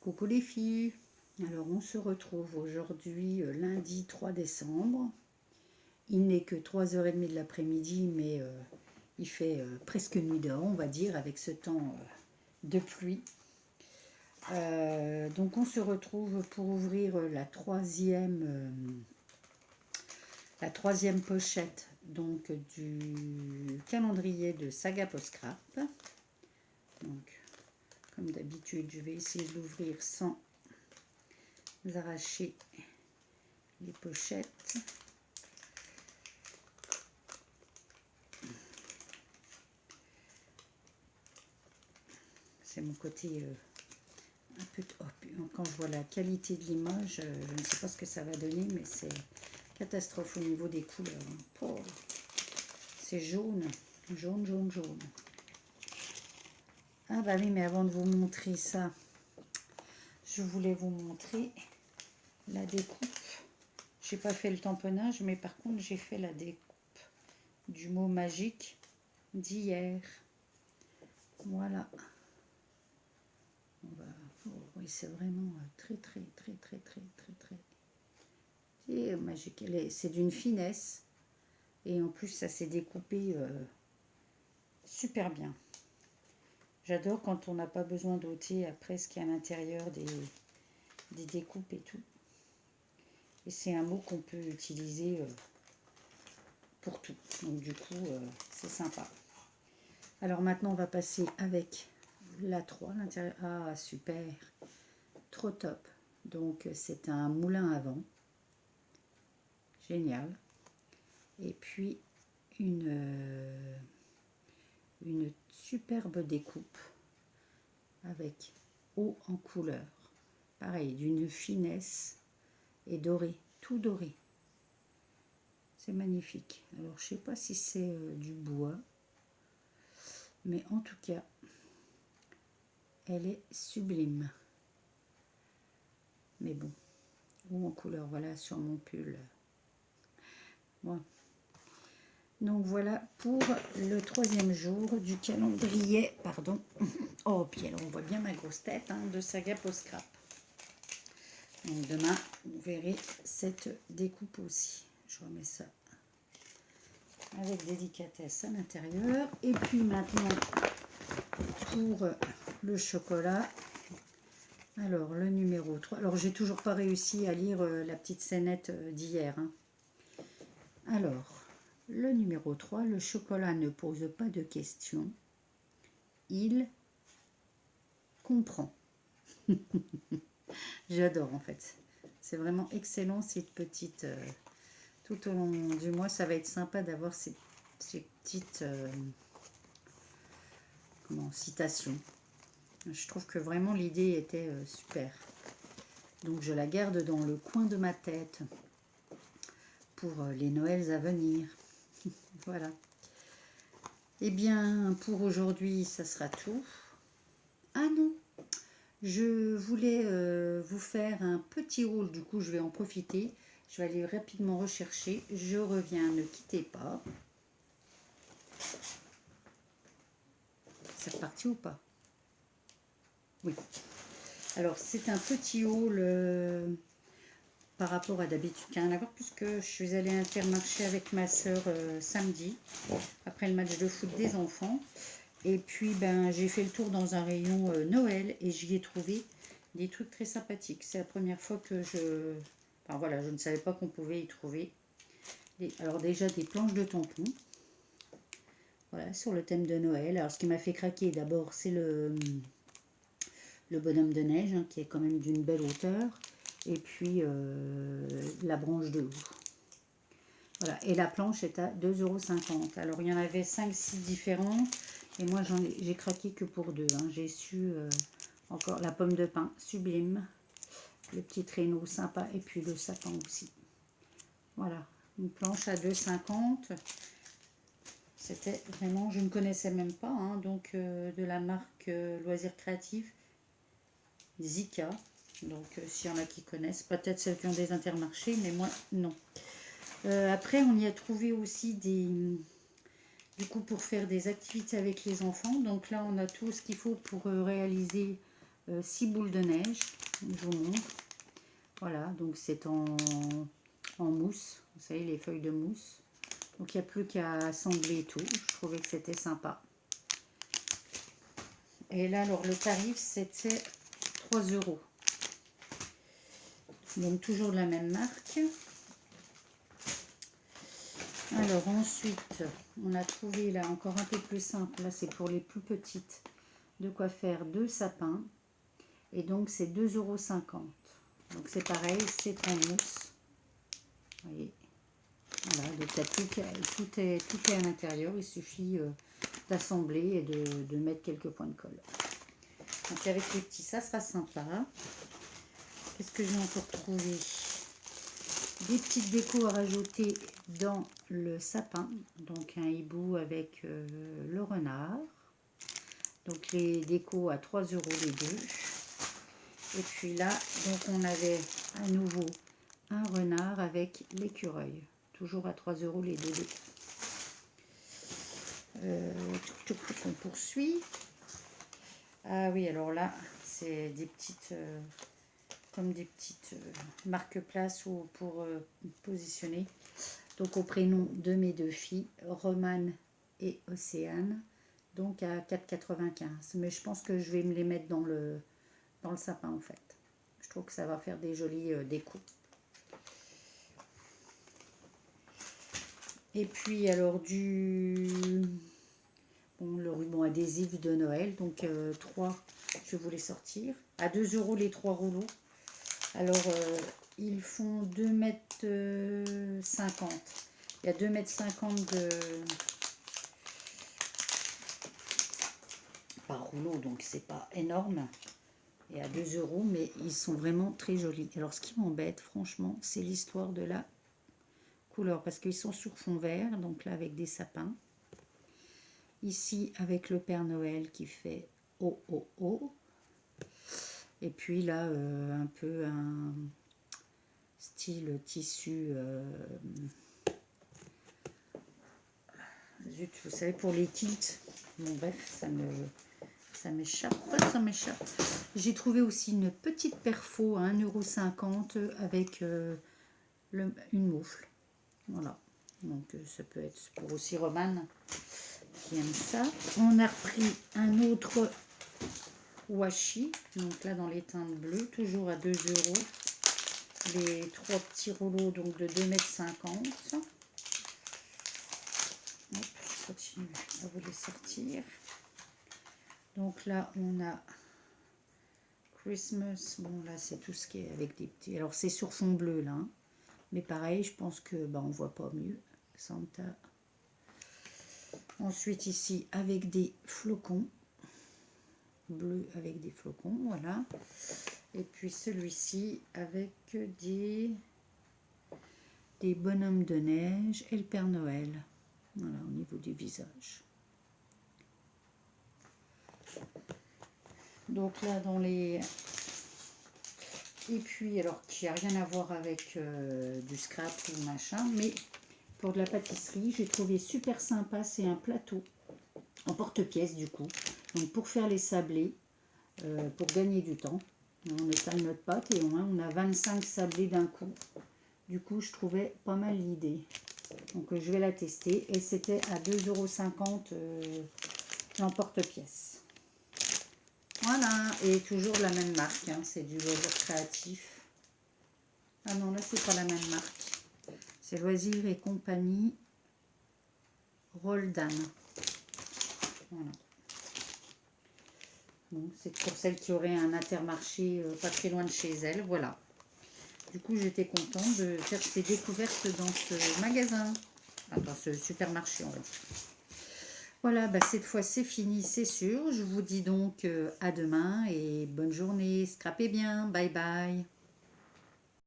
Coucou les filles, alors on se retrouve aujourd'hui lundi 3 décembre. Il n'est que 3h30 de l'après-midi, mais il fait presque nuit dehors, on va dire, avec ce temps de pluie. Donc on se retrouve pour ouvrir la troisième pochette donc, du calendrier de Saga Post Scrap. Donc, comme d'habitude, je vais essayer de l'ouvrir sans arracher les pochettes. C'est mon côté un peu... quand je vois la qualité de l'image, je ne sais pas ce que ça va donner, mais c'est catastrophe au niveau des couleurs. Oh, c'est jaune, jaune, jaune, jaune. Ah bah oui, mais avant de vous montrer ça, je voulais vous montrer la découpe. J'ai pas fait le tamponnage, mais par contre j'ai fait la découpe du mot magique d'hier. Voilà. Oh, oui, c'est vraiment très c'est magique. C'est d'une finesse et en plus ça s'est découpé super bien. J'adore quand on n'a pas besoin d'ôter après ce qu'il y a à l'intérieur des découpes et tout. Et c'est un mot qu'on peut utiliser pour tout. Donc du coup, c'est sympa. Alors maintenant, on va passer avec la 3, l'intérieur. Ah, super. Trop top. Donc c'est un moulin à vent. Génial. Et puis une superbe découpe avec eau en couleur. Pareil, d'une finesse et doré, tout doré. C'est magnifique. Alors, je sais pas si c'est du bois, mais en tout cas, elle est sublime. Mais bon, eau en couleur, voilà, sur mon pull. Bon. Donc voilà pour le 3e jour du calendrier, pardon. Oh, puis alors on voit bien ma grosse tête de Saga Post Scrap. Donc demain, vous verrez cette découpe aussi. Je remets ça avec délicatesse à l'intérieur. Et puis maintenant, pour le chocolat, alors le numéro 3. Alors, j'ai toujours pas réussi à lire la petite scénette d'hier. Alors, le numéro 3, le chocolat ne pose pas de questions. Il comprend. J'adore en fait. C'est vraiment excellent cette petite... tout au long du mois, ça va être sympa d'avoir ces petites citations. Je trouve que vraiment l'idée était super. Donc je la garde dans le coin de ma tête pour les Noëls à venir. Voilà. Eh bien, pour aujourd'hui, ça sera tout. Ah non, je voulais vous faire un petit haul, du coup je vais en profiter. Je vais aller rapidement rechercher. Je reviens, ne quittez pas. C'est reparti ou pas? Oui. Alors c'est un petit haul par rapport à d'habitude qui n'a rien à voir, puisque je suis allée à Intermarché avec ma soeur samedi, après le match de foot des enfants. Et puis ben, j'ai fait le tour dans un rayon Noël et j'y ai trouvé des trucs très sympathiques. C'est la première fois que enfin voilà, je ne savais pas qu'on pouvait y trouver. Alors déjà des planches de tampons. Voilà, sur le thème de Noël. Alors ce qui m'a fait craquer d'abord, c'est le bonhomme de neige, qui est quand même d'une belle hauteur. Et puis la branche de houx. Voilà, et la planche est à 2,50 €. Alors il y en avait 5-6 différentes. Et moi j'ai craqué que pour 2. J'ai su encore la pomme de pin, sublime. Le petit traîneau sympa. Et puis le sapin aussi. Voilà, une planche à 2,50 €. C'était vraiment, je ne connaissais même pas, donc de la marque Loisirs Créatifs, Zika. Donc s'il y en a qui connaissent, peut-être celles qui ont des Intermarchés, mais moi non. Après on y a trouvé aussi du coup pour faire des activités avec les enfants. Donc là on a tout ce qu'il faut pour réaliser 6 boules de neige. Je vous montre. Voilà, donc c'est en mousse. Vous savez, les feuilles de mousse. Donc il n'y a plus qu'à assembler et tout. Je trouvais que c'était sympa. Et là, alors le tarif, c'était 3 €. Donc toujours de la même marque. Alors ensuite, on a trouvé là encore un peu plus simple. Là, c'est pour les plus petites. De quoi faire 2 sapins. Et donc, c'est 2,50 €. Donc, c'est pareil, c'est en mousse. Vous voyez. Voilà, donc tout est à l'intérieur. Il suffit d'assembler et de mettre quelques points de colle. Donc, avec les petits, ça sera sympa. Qu'est-ce que j'ai encore trouvé? Des petites décos à rajouter dans le sapin. Donc, un hibou avec le renard. Donc, les décos à 3 € les deux. Et puis là, donc on avait à nouveau un renard avec l'écureuil. Toujours à 3 € les deux décos. On poursuit. Ah oui, alors là, c'est des petites, comme des petites marque-places pour positionner. Donc au prénom de mes deux filles, Romane et Océane. Donc à 4,95 €. Mais je pense que je vais me les mettre dans le sapin en fait. Je trouve que ça va faire des jolis décos. Et puis alors le ruban adhésif de Noël, donc 3, je voulais sortir à 2 € les 3 rouleaux. Alors ils font 2,50 m. Il y a 2,50 m par rouleau, donc c'est pas énorme. Et à 2 €, mais ils sont vraiment très jolis. Alors ce qui m'embête franchement, c'est l'histoire de la couleur, parce qu'ils sont sur fond vert, donc là avec des sapins. Ici avec le Père Noël qui fait oh oh oh. Et puis là un peu un style tissu zut, vous savez, pour les kilts. Bon bref, ça m'échappe. J'ai trouvé aussi une petite perfo à 1,50 € avec une moufle. Voilà. Donc ça peut être pour aussi Romane qui aime ça. On a repris un autre washi. Donc là dans les teintes bleues, toujours à 2 €. Les 3 petits rouleaux donc de 2,50 m. Je continue à vous les sortir. Donc là, on a Christmas. Bon, là, c'est tout ce qui est avec des petits... Alors, c'est sur fond bleu, là. Hein. Mais pareil, je pense que on voit pas mieux. Santa. Ensuite, ici, avec des flocons. Bleu avec des flocons, voilà. Et puis, celui-ci avec des bonhommes de neige et le Père Noël. Voilà, au niveau du visage. Donc là, dans les... Et puis, alors, qui n'a rien à voir avec du scrap ou machin, mais pour de la pâtisserie, j'ai trouvé super sympa, c'est un plateau en porte-pièce du coup. Donc pour faire les sablés, pour gagner du temps, on étale notre pâte et on a 25 sablés d'un coup. Du coup, je trouvais pas mal l'idée. Donc je vais la tester et c'était à 2,50 € en porte-pièce. Voilà, et toujours la même marque, hein, c'est du Loisir Créatif. Ah non, là c'est pas la même marque. C'est Loisirs et Compagnie Roldan. Voilà. Bon, c'est pour celles qui auraient un Intermarché pas très loin de chez elles. Voilà. Du coup, j'étais contente de faire ces découvertes dans ce magasin. Enfin, dans ce supermarché, on va dire. Voilà, bah cette fois c'est fini, c'est sûr. Je vous dis donc à demain et bonne journée. Scrapez bien. Bye bye.